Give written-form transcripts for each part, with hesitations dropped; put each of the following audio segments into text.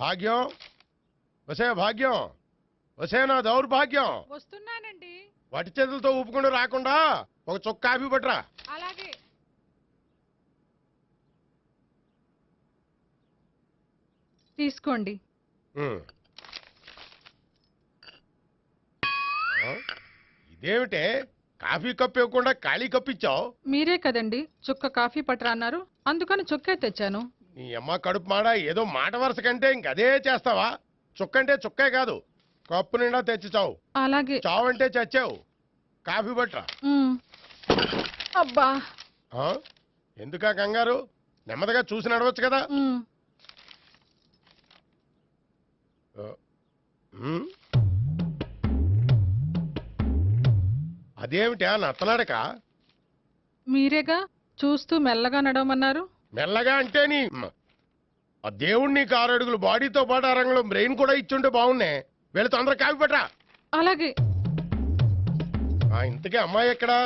భాగ్యం వసే భాగ్యం వసే నా దౌర్భాగ్యం. వస్తున్నానండి. వటి చేతులతో ఊపుకుండా రాకుండా ఒక చుక్క కాఫీ పట్టరా. అలాగే. తీసుకోండి. ఇదేమిటే కాఫీ కప్పు ఇవ్వకుండా ఖాళీ కప్పు ఇచ్చావు? మీరే కదండి చుక్క కాఫీ పట్టరా అన్నారు, అందుకని చుక్కే తెచ్చాను. నీ అమ్మ కడుపు మాడ, ఏదో మాట వరుస కంటే ఇంకదే చేస్తావా? చుక్కంటే చుక్కే కాదు, కప్పు నిండా తెచ్చి చావు. అలాగే. చావు అంటే చచ్చావు. కాఫీ పట్టరా. అబ్బా ఎందుకా కంగారు? నెమ్మదిగా చూసి నడవచ్చు కదా. అదేమిటా నత్తనాడక? మీరేగా చూస్తూ మెల్లగా నడవమన్నారు. మెల్లగా అంటే నీ ఆ దేవుడు నీకు 6 అడుగులు బాడీతో పాటు ఆ రంగంలో బ్రెయిన్ కూడా ఇచ్చుంటే బాగున్నే. వెళ్ళి తొందర కాఫీ పట్టరా. అలాగే. ఇంతకీ అమ్మాయి ఎక్కడా?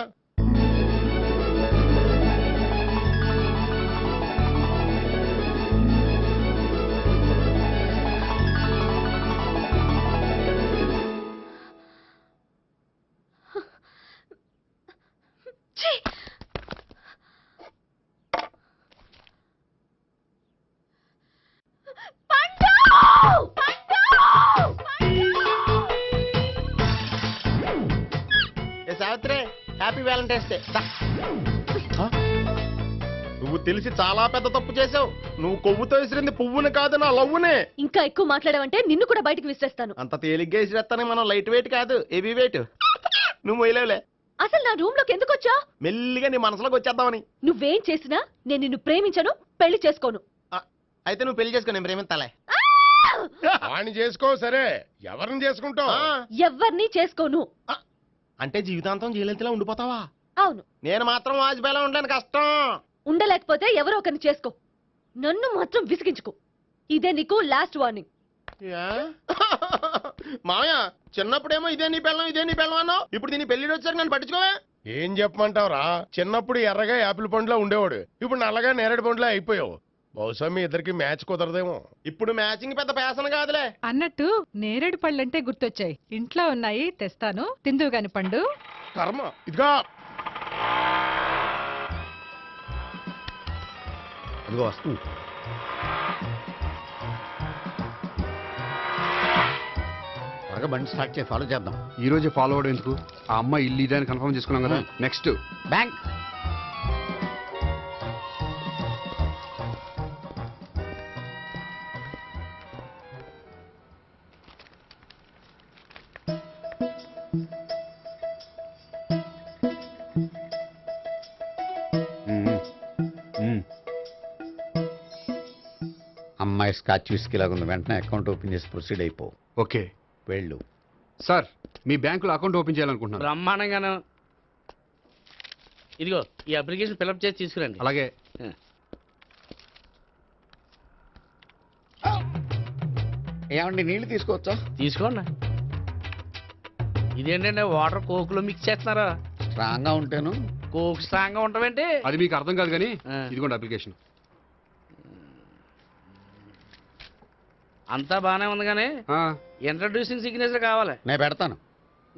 Savitri, happy Valentine's day. నువ్వు తెలిసి చాలా పెద్ద తప్పు చేసావు. నువ్వు కొవ్వుతో విసిరింది పువ్వుని కాదు, నా లవ్వునే. ఇంకా ఎక్కువ మాట్లాడావంటే నిన్ను కూడా బయటకు విసిరేస్తాను. అంత తేలిగ్గా విసిరేస్తానే, మనం లైట్ వెయిట్ కాదు, హెవీ వెయిట్. నువ్వు మొయ్యలేవులే. అసలు నా రూమ్ లోకి ఎందుకు వచ్చా? మెల్లిగా నీ మనసులోకి వచ్చేద్దామని. నువ్వేం చేసినా నేను నిన్ను ప్రేమించను, పెళ్లి చేసుకోను. అయితే నువ్వు పెళ్లి చేసుకో, నేను ప్రేమిస్తాలే. వాణ్ణి చేసుకో. సరే, ఎవరిని చేసుకుంటావు? ఎవరిని చేసుకోను. అంటే జీవితాంతం జయలలితలా ఉండిపోతావా? అవును. నేను మాత్రం వాజ్పేయిలా ఉండలేను, కష్టం. ఉండలేకపోతే ఎవరో ఒకరిని చేసుకో, నన్ను మాత్రం విసిగించుకో. ఇదే నీకు లాస్ట్ వార్నింగ్. మామయ్య, చిన్నప్పుడేమో ఇదే నీ పెళ్ళం అన్నావు, ఇప్పుడు దీని పెళ్లి వచ్చారు, నన్ను పట్టించుకోవే. ఏం చెప్పమంటావురా? చిన్నప్పుడు ఎర్రగా యాపిల్ పండులా ఉండేవాడు, ఇప్పుడు నల్లగా నేరేడు పండులా అయిపోయావు. బహుశా మీ ఇద్దరికి మ్యాచ్ కుదరదేమో. ఇప్పుడు మ్యాచింగ్ పెద్ద ఫ్యాషన్ కాదులే. అన్నట్టు నేరేడు పళ్ళంటే గుర్తొచ్చాయి. ఇంట్లో ఉన్నాయి, తెస్తాను, తిందువు గాని పండు. కర్మ. ఇదిగా ఇదిగో వస్తుంది. త్వరగా బండి స్టార్ట్ చేసి ఫాలో చేద్దాం. ఈ రోజే ఫాలో అవడం ఎందుకు? ఆ అమ్మాయి ఇల్లు ఇదని కన్ఫర్మ్ చేసుకున్నాం కదా. Next bank. అమ్మాయి స్కాచ్ విస్కీ లాగా ఉంది. వెంటనే అకౌంట్ ఓపెన్ చేసి ప్రొసీడ్ అయిపో. ఓకే, వెళ్ళు. సార్, మీ బ్యాంకులో అకౌంట్ ఓపెన్ చేయాలనుకుంటున్నాను. బ్రహ్మాండంగాను. ఇదిగో ఈ అప్లికేషన్ ఫిల్అప్ చేసి తీసుకురండి. అలాగే. ఏమండి, నీళ్లు తీసుకోవచ్చా? తీసుకోండి. ఇదేంటంటే వాటర్ కోక్ లో మిక్స్ చేస్తున్నారా? స్ట్రాంగ్ గా ఉంటేను. కోక్ స్ట్రాంగ్ గా ఉంటావేంటి? అది మీకు అర్థం కాదు కానీ ఇదిగోండి అప్లికేషన్. అంతా బానే ఉంది కానీ ఇంట్రడ్యూసింగ్ సిగ్నేచర్ కావాలి. నేను పెడతాను.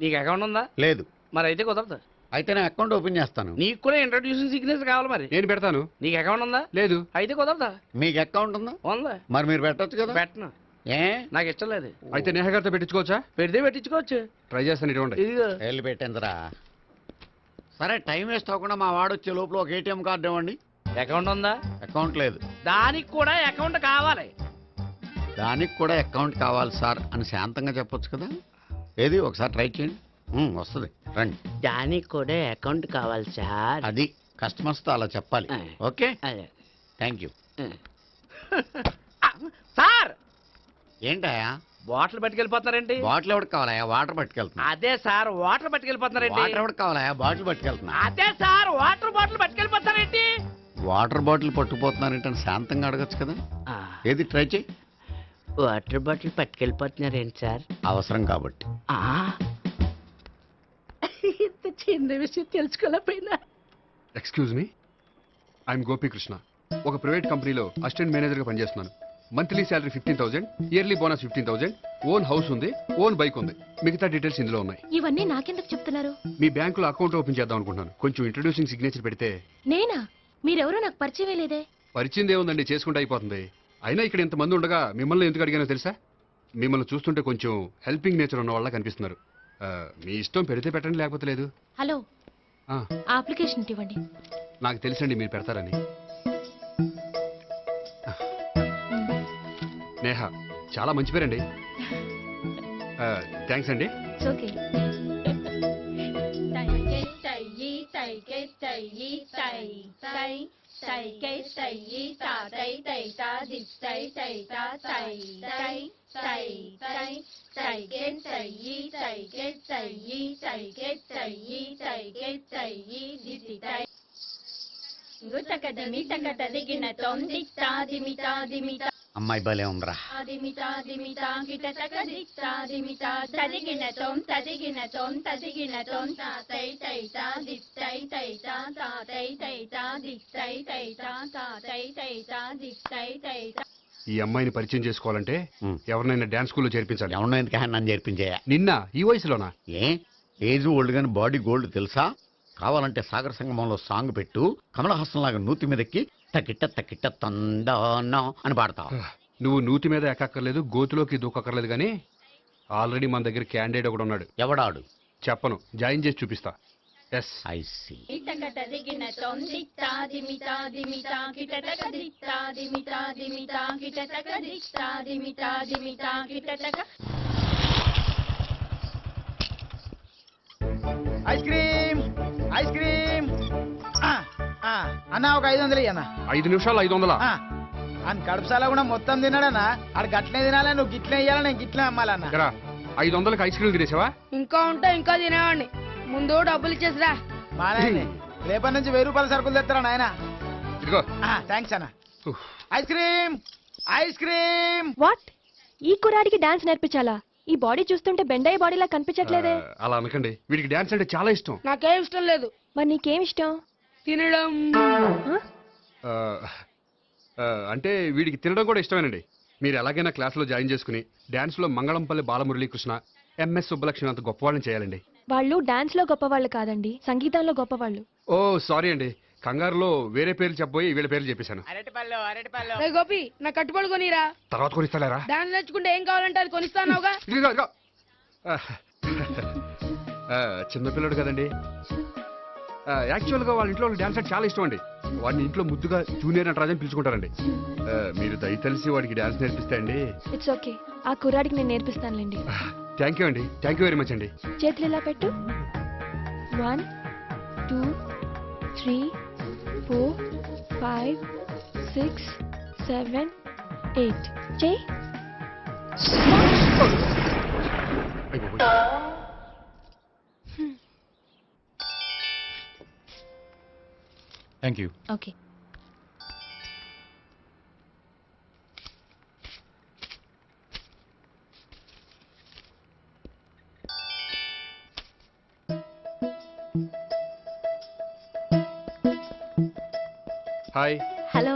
నీకు అకౌంట్ ఉందా? లేదు. మరి అయితే కుదరదు. అయితే నేను అకౌంట్ ఓపెన్ చేస్తాను. నీకు కూడా ఇంట్రడ్యూసింగ్ సిగ్నేచర్ కావాలి. మరి నేను పెడతాను. నీకు అకౌంట్ ఉందా? లేదు. అయితే కుదరదా? మీకు అకౌంట్ ఉందా? ఉందా? మరి మీరు పెట్టచ్చు కదా. పెట్టను. ఏ, నాకు ఇష్టం లేదు. అయితే నేహ గారితో పెట్టించుకోవచ్చా? పెడితే పెట్టించుకోవచ్చు. ట్రై చేస్తాను. ఇటువంటి ఇదిగో వెళ్ళి పెట్టిందిరా. సరే, టైం వేస్ట్ అవ్వకుండా మా వాడు వచ్చే లోపల ఒక ఏటీఎం కార్డు ఇవ్వండి. అకౌంట్ ఉందా? అకౌంట్ లేదు. దానికి కూడా అకౌంట్ కావాలి. దానికి కూడా అకౌంట్ కావాలి సార్ అని శాంతంగా చెప్పొచ్చు కదా. ఏది ఒకసారి ట్రై చేయండి. వస్తుంది, రండి. దానికి కూడా అకౌంట్ కావాలి సార్. అది కస్టమర్స్తో అలా చెప్పాలి. Okay, thank you. సార్, ఏంటయా బాటిల్ పట్టుకెళ్ళిపోతున్నారేంటి? బాటిల్ ఎవరికి కావాలయా? వాటర్ పట్టుకెళ్తున్నా. అదే సార్, వాటర్ పట్టుకెళ్ళిపోతున్నారేంటి? వాటర్ ఎవరికి కావాలయా? బాటిల్ పట్టుకెళ్తున్నా. అదే సార్, వాటర్ బాటిల్ పట్టుకెళ్ళిపోతున్నారేంటి? వాటర్ బాటిల్ పట్టుకుపోతున్నారంటే శాంతంగా అడగచ్చు కదా. ఏది ట్రై చేయి. వాటర్ బాటిల్ పట్టుకెళ్ళిపోతున్నారేంటి సార్? అవసరం కాబట్టి. ఇంత చిన్న విషయం తెలుసుకోలేకపోయినా. Excuse me, I'm Gopikrishna. ఒక ప్రైవేట్ కంపెనీలో అసిస్టెంట్ మేనేజర్గా పనిచేస్తున్నాను. Monthly salary 15,000, yearly bonus 15,000, own house ఉంది, ఓన్ బైక్ ఉంది. మిగతా డీటెయిల్స్ ఇందులో ఉన్నాయి. ఇవన్నీ నాకెందుకు చెప్తున్నారు? మీ బ్యాంకులో అకౌంట్ ఓపెన్ చేద్దాం అనుకుంటున్నాను. కొంచెం ఇంట్రడ్యూసింగ్ సిగ్నేచర్ పెడితే. నేనా? మీరెవరో నాకు పరిచయం లేదే. పరిచయం ఏముందండి, చేసుకుంటే అయిపోతుంది. అయినా ఇక్కడ ఇంతమంది ఉండగా మిమ్మల్ని ఎందుకు అడిగానో తెలుసా? మిమ్మల్ని చూస్తుంటే కొంచెం హెల్పింగ్ నేచర్ ఉన్న వాళ్ళ కనిపిస్తున్నారు. మీ ఇష్టం పెడితే పెట్టండి, లేకపోతే లేదు. హలో, ఆ, అప్లికేషన్ ఇవ్వండి. నాకు తెలుసండి మీరు పెడతారని. నేహ, చాలా మంచి పేరండి. థ్యాంక్స్ అండి. ఓకే. అమ్మాయి భలే ఉందిరా. ఈ అమ్మాయిని పరిచయం చేసుకోవాలంటే ఎవరినైనా డాన్స్ స్కూల్లో చేర్పించాలి. ఎవరినో ఎందుకు నన్ను చేర్పించేయా? నిన్న ఈ వయసులోనా? ఏజ్ ఓల్డ్ గాని బాడీ గోల్డ్ తెలుసా? కావాలంటే సాగర సంగమంలో సాంగ్ పెట్టు, కమలహాసన్ లాగా నూతి మీదకి తకిట్ట తకిట్ట తందానా అని పాడతావు. నువ్వు నూతి మీద ఎక్కక్కర్లేదు, గోతులోకి దూకక్కర్లేదు, కానీ ఆల్రెడీ మన దగ్గర క్యాండిడేట్ ఒకడు ఉన్నాడు. ఎవడాడు? చెప్పను, జాయిన్ చేసి చూపిస్తా. Yes, I see. Ice cream, ice cream. అన్న ఒక 500 అన్న. 5 నిమిషాలు 500. అని కడుపుసాల కూడా మొత్తం తిన్నాడన్నా. ఆడు గట్లనే తినాలి, నువ్వు గిట్లే ఇయ్యాలి, నేను గిట్లే అమ్మాలన్న. 500కి ఐస్ క్రీమ్ తినేసావా? ఇంకా ఉంటే ఇంకా తినేవాడిని. ముందు డబ్బులు ఇచ్చేసిరా. మా నాయన రేపటి నుంచి 1000 రూపాయల సరుకులు తెస్తారా నాయన? ఇదిగో. థ్యాంక్స్ అన్న. Ice cream, ice cream. What? ఈ కుర్రాడికి డాన్స్ నేర్పించాలా? ఈ బాడీ చూస్తుంటే బెండాయి బాడీలా కనిపించట్లేదే. అలా అనకండి, వీడికి డాన్స్ అంటే చాలా ఇష్టం. నాకేం ఇష్టం లేదు. మరి నీకేం ఇష్టం? తినడం. అంటే వీడికి తినడం కూడా ఇష్టమేనండి. మీరు ఎలాగైనా క్లాస్లో జాయిన్ చేసుకుని డాన్స్లో మంగళంపల్లి బాలమురళీకృష్ణ, ఎంఎస్ సుబ్బలక్ష్మి అంత గొప్పవాళ్ళని చేయాలండి. వాళ్ళు డాన్స్ లో గొప్పవాళ్ళు కాదండి, సంగీతంలో గొప్పవాళ్ళు. ఓ సారీ అండి, కంగారులో వేరే పేర్లు చెప్పబోయి వీళ్ళ పేర్లు చెప్పేశాను. అరటిపళ్ళు, అరటిపళ్ళు. రే గోపి, నా కట్టుబడి కొనిరా. తర్వాత కొనిస్తారా? డాన్స్ నేర్చుకుంటే ఏం కావాలంటే అది కొనిస్తానావుగా. చిన్నపిల్లడు కదండి. యాక్చువల్గా వాళ్ళ ఇంట్లో డాన్స్ అంటే చాలా ఇష్టం అండి. వాడిని ఇంట్లో ముద్దుగా జూనియర్ నటరాజని పిలుచుకుంటారండి. మీరు దయతలిసి వాడికి డాన్స్ నేర్పిస్తే అండి. ఇట్స్ ఓకే, ఆ కుర్రాడికి నేను నేర్పిస్తానులేండి. థ్యాంక్ యూ అండి, థ్యాంక్ యూ వెరీ మచ్ అండి. చేతులు ఇలా పెట్టు. 1 2 3 4 5 6 7 8 చేయి. Thank you. Okay. Hi. Hello.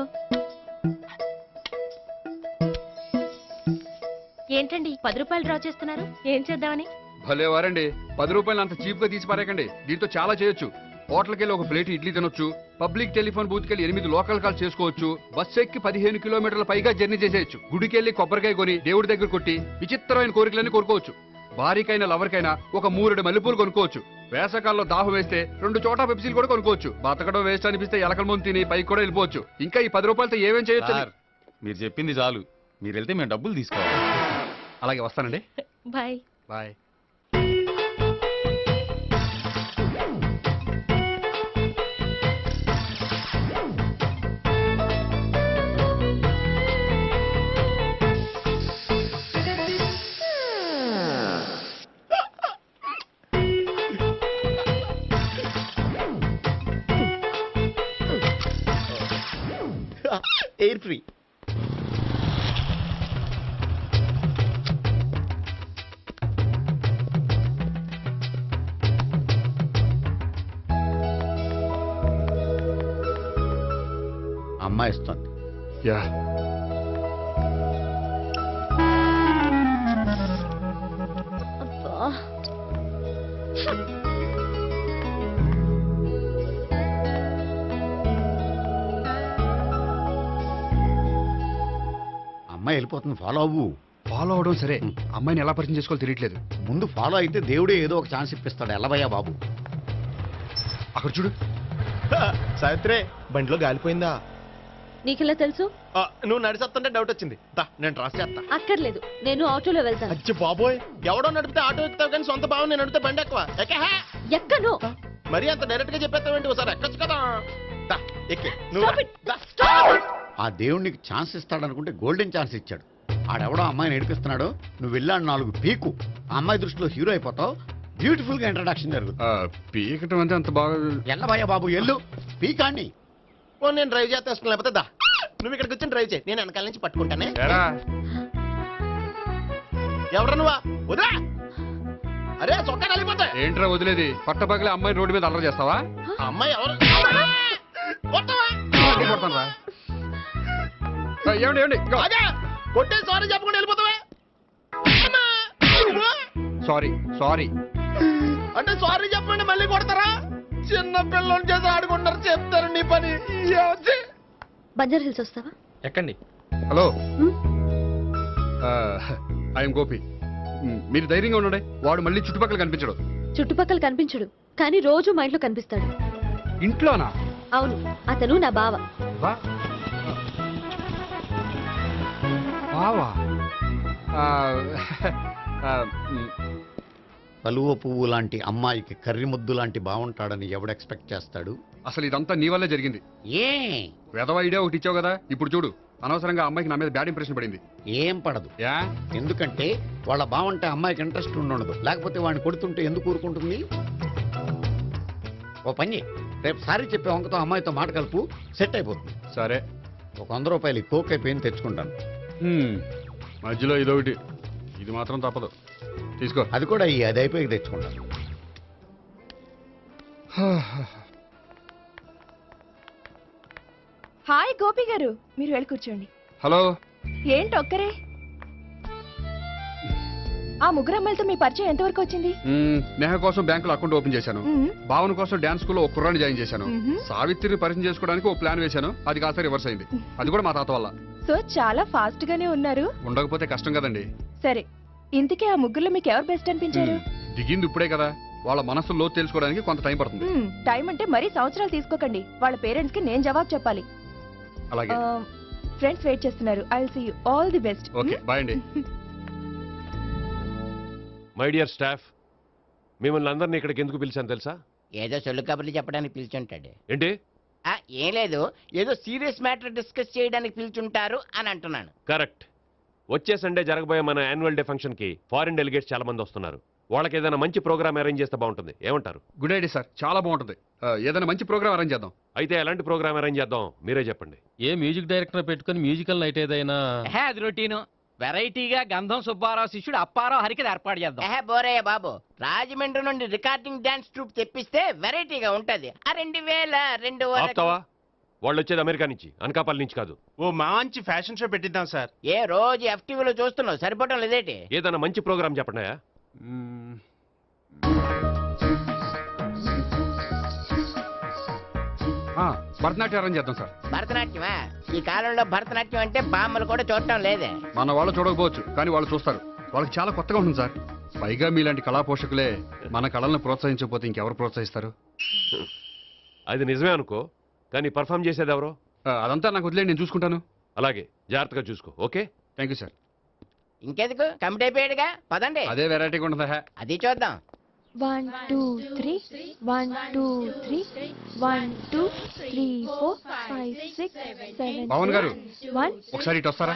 ఏంటండి 10 రూపాయలు డ్రా చేస్తున్నారు? ఏం చేద్దామని? భలే వారండి, 10 రూపాయలు అంత చీప్ గా తీసి పారేకండి. దీంతో చాలా చేయొచ్చు. హోటల్కి వెళ్ళి ఒక ప్లేట్ ఇడ్లీ తినొచ్చు, పబ్లిక్ టెలిఫోన్ బూత్కి వెళ్ళి 8 లోకల్ కాల్ చేసుకోవచ్చు, బస్సు ఎక్కి 15 కిలోమీటర్ల పైగా జర్నీ చేసేయచ్చు, గుడికి వెళ్ళి కొబ్బరికాయ కొని దేవుడి దగ్గర కొట్టి విచిత్రమైన కోరికలన్నీ కోరుకోవచ్చు, భారీకైనా లవర్కైనా ఒక 3 మల్లెపూలు కొనుక్కోవచ్చు, వేసవకాలంలో దాహం వేస్తే 2 చోటా పెప్సీలు కూడా కొనుక్కోవచ్చు, బతకడం వేస్ట్ అనిపిస్తే ఎలకల ముందు తిని పైకి కూడా వెళ్ళిపోవచ్చు. ఇంకా ఈ 10 రూపాయలతో ఏమేం చేయొచ్చు? మీరు చెప్పింది చాలు, మీరు వెళ్తే మేము డబ్బులు తీసుకోవాలి. అలాగే వస్తానండి. బాయ్. బాయ్. Air free. అమ్మాయి ఇస్తుంది. యా. అమ్మాయి వెళ్ళిపోతుంది, ఫాలో అవ్వు. ఫాలో అవడం సరే, అమ్మాయిని ఎలా పరిచయం చేసుకోవాలో తెలియట్లేదు. ముందు ఫాలో అయితే దేవుడే ఏదో ఒక ఛాన్స్ ఇప్పిస్తాడు. ఎల్లబయ్యా బాబు. అక్కడ చూడు. సావిత్రి బండిలో గాలిపోయిందా? నీకెలా తెలుసు? నువ్వు నడిచేస్తుంటే డౌట్ వచ్చింది. నేను ట్రాస్ చేస్తా. అక్కర్లేదు, నేను ఆటోలో వెళ్తాను. అచ్చి బాబోయ్, ఎవడో నడిపితే ఆటో ఎక్కుతావు కానీ సొంత భావం నేను నడిపితే బండి ఎక్కువ. ఎక్కను. మరి అంత డైరెక్ట్ గా చెప్పేస్తావేంటి? ఒకసారి ఎక్కొచ్చు కదా. ఎక్కి Stop it. ఆ దేవుడికి ఛాన్స్ ఇస్తాడనుకుంటే గోల్డెన్ ఛాన్స్ ఇచ్చాడు. ఆడెవడో అమ్మాయిని ఏడిపిస్తున్నాడు, నువ్వు వెళ్ళాడు 4 పీకు. ఆ అమ్మాయి దృష్టిలో హీరో అయిపోతావు. బ్యూటిఫుల్ గా ఇంట్రడక్షన్ జరుగుతుంది. పీకటం అంటే అంత బాగా. ఎల్లబయ్యా బాబు ఎల్లు, పీకాన్ని. నేను డ్రైవ్ చేస్తే లేకపోతే దా నువ్వు ఇక్కడికి వచ్చి డ్రైవ్ చేయి, నేను వెనకాల నుంచి పట్టుకుంటానే. ఎవరు నువ్వా? వదిలా. అరే చొక్కా కలిగిపోతా. ఏంట్రా వదిలేది? పట్టపగలే అమ్మాయి రోడ్డు మీద అల్లరి చేస్తావా? అమ్మాయి ఎవరు? కొడతానురా. ఏమండి ఏమండి, అదే కొట్టే సారీ చెప్పకుండా వెళ్ళిపోతావా? సారీ సారీ అంటే సారీ చెప్పండి మళ్ళీ కొడతారా? చిన్న పిల్లలు చేసి ఆడుకుంటారు, చెప్తారు నీ పని. బంజారా హిల్స్ వస్తావా? ఎక్కండి. Hello, I'm Gopi. మీరు ధైర్యంగా ఉండండి. వాడు మళ్ళీ చుట్టుపక్కల కనిపించడు. చుట్టుపక్కల కనిపించడు, కానీ రోజు మా ఇంట్లో కనిపిస్తాడు. ఇంట్లోనా? అవును, అతను నా బావ. బావా? కలువ పువ్వు లాంటి అమ్మాయికి కర్రి ముద్దు లాంటి బాగుంటాడని ఎవడు ఎక్స్పెక్ట్ చేస్తాడు? అసలు ఇదంతా నీ వల్లే జరిగింది. ఏ వెధవ ఐడియా ఒకటి ఇచ్చావు కదా, ఇప్పుడు చూడు. అనవసరంగా అమ్మాయికి నా మీద బ్యాడ్ ఇంప్రెషన్ పడింది. ఏం పడదు. ఎందుకంటే వాళ్ళ బాగుంటే అమ్మాయికి ఇంట్రెస్ట్ ఉండదు. లేకపోతే వాడిని కొడుతుంటే ఎందుకు ఊరుకుంటుంది? ఓ పని, రేపు సారీ చెప్పే వంకతో అమ్మాయితో మాట కలుపు, సెట్ అయిపోతుంది. సరే, ఒక 100 రూపాయలు కోక్ అయిపోయింది తెచ్చుకుంటాను. మధ్యలో ఇదొకటి, ఇది మాత్రం తప్పదు. తీసుకో. అది కూడా అది అయిపోయి తెచ్చుకుంటాను. హాయ్ గోపి గారు, మీరు వెళ్ళి కూర్చోండి. హలో. ఏంటి ఒక్కరే? ఆ ముగ్గురు అమ్మాయిలతో మీ పరిచయం ఎంతవరకు వచ్చింది? నేహ కోసం బ్యాంకులో అకౌంట్ ఓపెన్ చేశాను. భావన కోసం డాన్స్ స్కూల్లో ఒక కుర్రాన్ని జాయిన్ చేశాను. సావిత్రిని పరిచయం చేసుకోవడానికి ఒక ప్లాన్ వేశాను. అది కాస్త రివర్స్ అయింది. అది కూడా మా తాత వల్ల. సో చాలా ఫాస్ట్ గానే ఉన్నారు. ఉండకపోతే కష్టం కదండి. సరే, ఇంతకీ ఆ ముగ్గురులో మీకు ఎవరు బెస్ట్ అనిపించారు? దిగింది ఇప్పుడే కదా, వాళ్ళ మనసు లోతు తెలుసుకోవడానికి కొంత టైం పడుతుంది. టైం అంటే మరీ సంవత్సరాలు తీసుకోకండి. వాళ్ళ పేరెంట్స్ కి నేను జవాబు చెప్పాలి. అలాగే. ఫ్రెండ్స్ వెయిట్ చేస్తున్నారు. I will see you. All the best. Okay, bye అండి. మై డియర్ స్టాఫ్, మిమ్మల్ని అందరినీ ఇక్కడికి ఎందుకు పిలిచాను తెలుసా? ఏదో సొల్లు కబుర్లు చెప్పడానికి పిలుచుంటాడు. ఏంటి? ఏం లేదు, ఏదో సీరియస్ మ్యాటర్ డిస్కస్ చేయడానికి పిలుచుంటారు అని అంటున్నాను. కరెక్ట్. వచ్చే సండే జరగబోయే మన యాన్యువల్ డే ఫంక్షన్ కి ఫారిన్ డెలిగేట్స్ చాలా మంది వస్తున్నారు. వాళ్ళకి ఏదైనా మంచి ప్రోగ్రామ్ అరేంజ్ చేస్తే బాగుంటుంది. ఏమంటారు? గుడ్ ఐడియా సార్, చాలా బాగుంటుంది. ఏదైనా మంచి ప్రోగ్రామ్ అరేంజ్ చేద్దాం. అయితే ఎలాంటి ప్రోగ్రామ్ అరేంజ్ చేద్దాం మీరే చెప్పండి. ఏ మ్యూజిక్ డైరెక్టర్ పెట్టుకుని మ్యూజికల్ నైట్ ఏదైనా? అది రొటీను. వెరైటీగా గంధం సుబ్బారావు శిష్యుడు అప్పారావు హరికి ఏర్పాటు చేద్దాం. బోరయ్య బాబు, రాజమండ్రి నుండి రికార్డింగ్ డాన్స్ ట్రూప్ తెప్పిస్తే వెరైటీగా ఉంటది. 2002 వాళ్ళు వచ్చేది అమెరికా నుంచి, అనకాపల్లి నుంచి కాదు. ఓ మంచి ఫ్యాషన్ షో పెట్టిద్దాం సార్. ఏ రోజు FTVలో చూస్తున్నావు, సరిపోవటం లేదేటి? ఏదైనా మంచి ప్రోగ్రామ్ చెప్పండియా. భరతనాట్యం అరేంజ్ చేద్దాం సార్. భరతనాట్యమా? ఈ కాలంలో భరతనాట్యం అంటే బామ్మలు కూడా చూడటం లేదే. మన వాళ్ళు చూడకపోవచ్చు, కానీ వాళ్ళు చూస్తారు. వాళ్ళకి చాలా కొత్తగా ఉంటుంది సార్. పైగా మీలాంటి కళా పోషకులే మన కళలను ప్రోత్సహించకపోతే ఇంకెవరు ప్రోత్సహిస్తారు? అది నిజమే అనుకో, కానీ పర్ఫామ్ చేసేది ఎవరో? అదంతా నాకు వదిలేండి, నేను చూసుకుంటాను. అలాగే, జాగ్రత్తగా చూసుకో. Okay, thank you sir. ఇంకెందుకు, కమిటీ అయిపోయాడుగా, పదండి. అదే వెరైటీగా ఉంటుందా? అది చూద్దాం. 1 2 3 1 2 3 1 2 3 4 5 6 7 పవన్ గారు, 1 ఒకసారి ఇటు వస్తారా?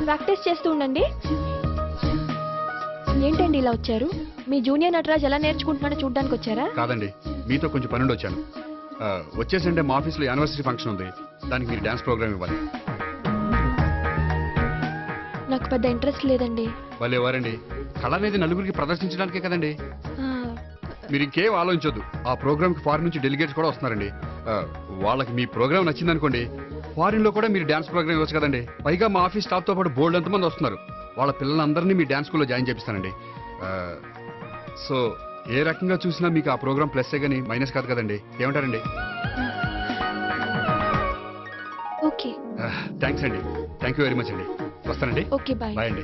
ప్రాక్టీస్ చేస్తూ ఉండండి. ఏంటండి ఇలా వచ్చారు? మీ జూనియర్ నటరాజ్ ఎలా నేర్చుకుంటున్నాడో చూడడానికి వచ్చారా? కాదండి, మీతో కొంచెం పనుండి వచ్చాను. వచ్చేసంటే మా ఆఫీస్లో యానివర్సరీ ఫంక్షన్ ఉంది, దానికి మీరు డాన్స్ ప్రోగ్రామ్ ఇవ్వాలి. నాకు పెద్ద ఇంట్రెస్ట్ లేదండి. వాళ్ళు ఎవరండి? కళ అనేది నలుగురికి ప్రదర్శించడానికే కదండి. మీరు ఇంకేం ఆలోచించొద్దు. ఆ ప్రోగ్రామ్ కి ఫారిన్ నుంచి డెలిగేట్స్ కూడా వస్తున్నారండి. వాళ్ళకి మీ ప్రోగ్రామ్ నచ్చిందనుకోండి, ఫారిన్ లో కూడా మీరు డాన్స్ ప్రోగ్రామ్ ఇవ్వచ్చు కదండి. పైగా మా ఆఫీస్ స్టాఫ్ తో పాటు బోల్డ్ ఎంతమంది వస్తున్నారు. వాళ్ళ పిల్లలందరినీ మీ డాన్స్ స్కూల్లో జాయిన్ చేపిస్తానండి. సో ఏ రకంగా చూసినా మీకు ఆ ప్రోగ్రామ్ ప్లస్సే గానీ మైనస్ కాదు కదండి. ఏమంటారండి? ఓకే. థ్యాంక్స్ అండి. థ్యాంక్ యూ వెరీ మచ్ అండి. వస్తానండి. ఓకే బాయ్ బాయ్ అండి.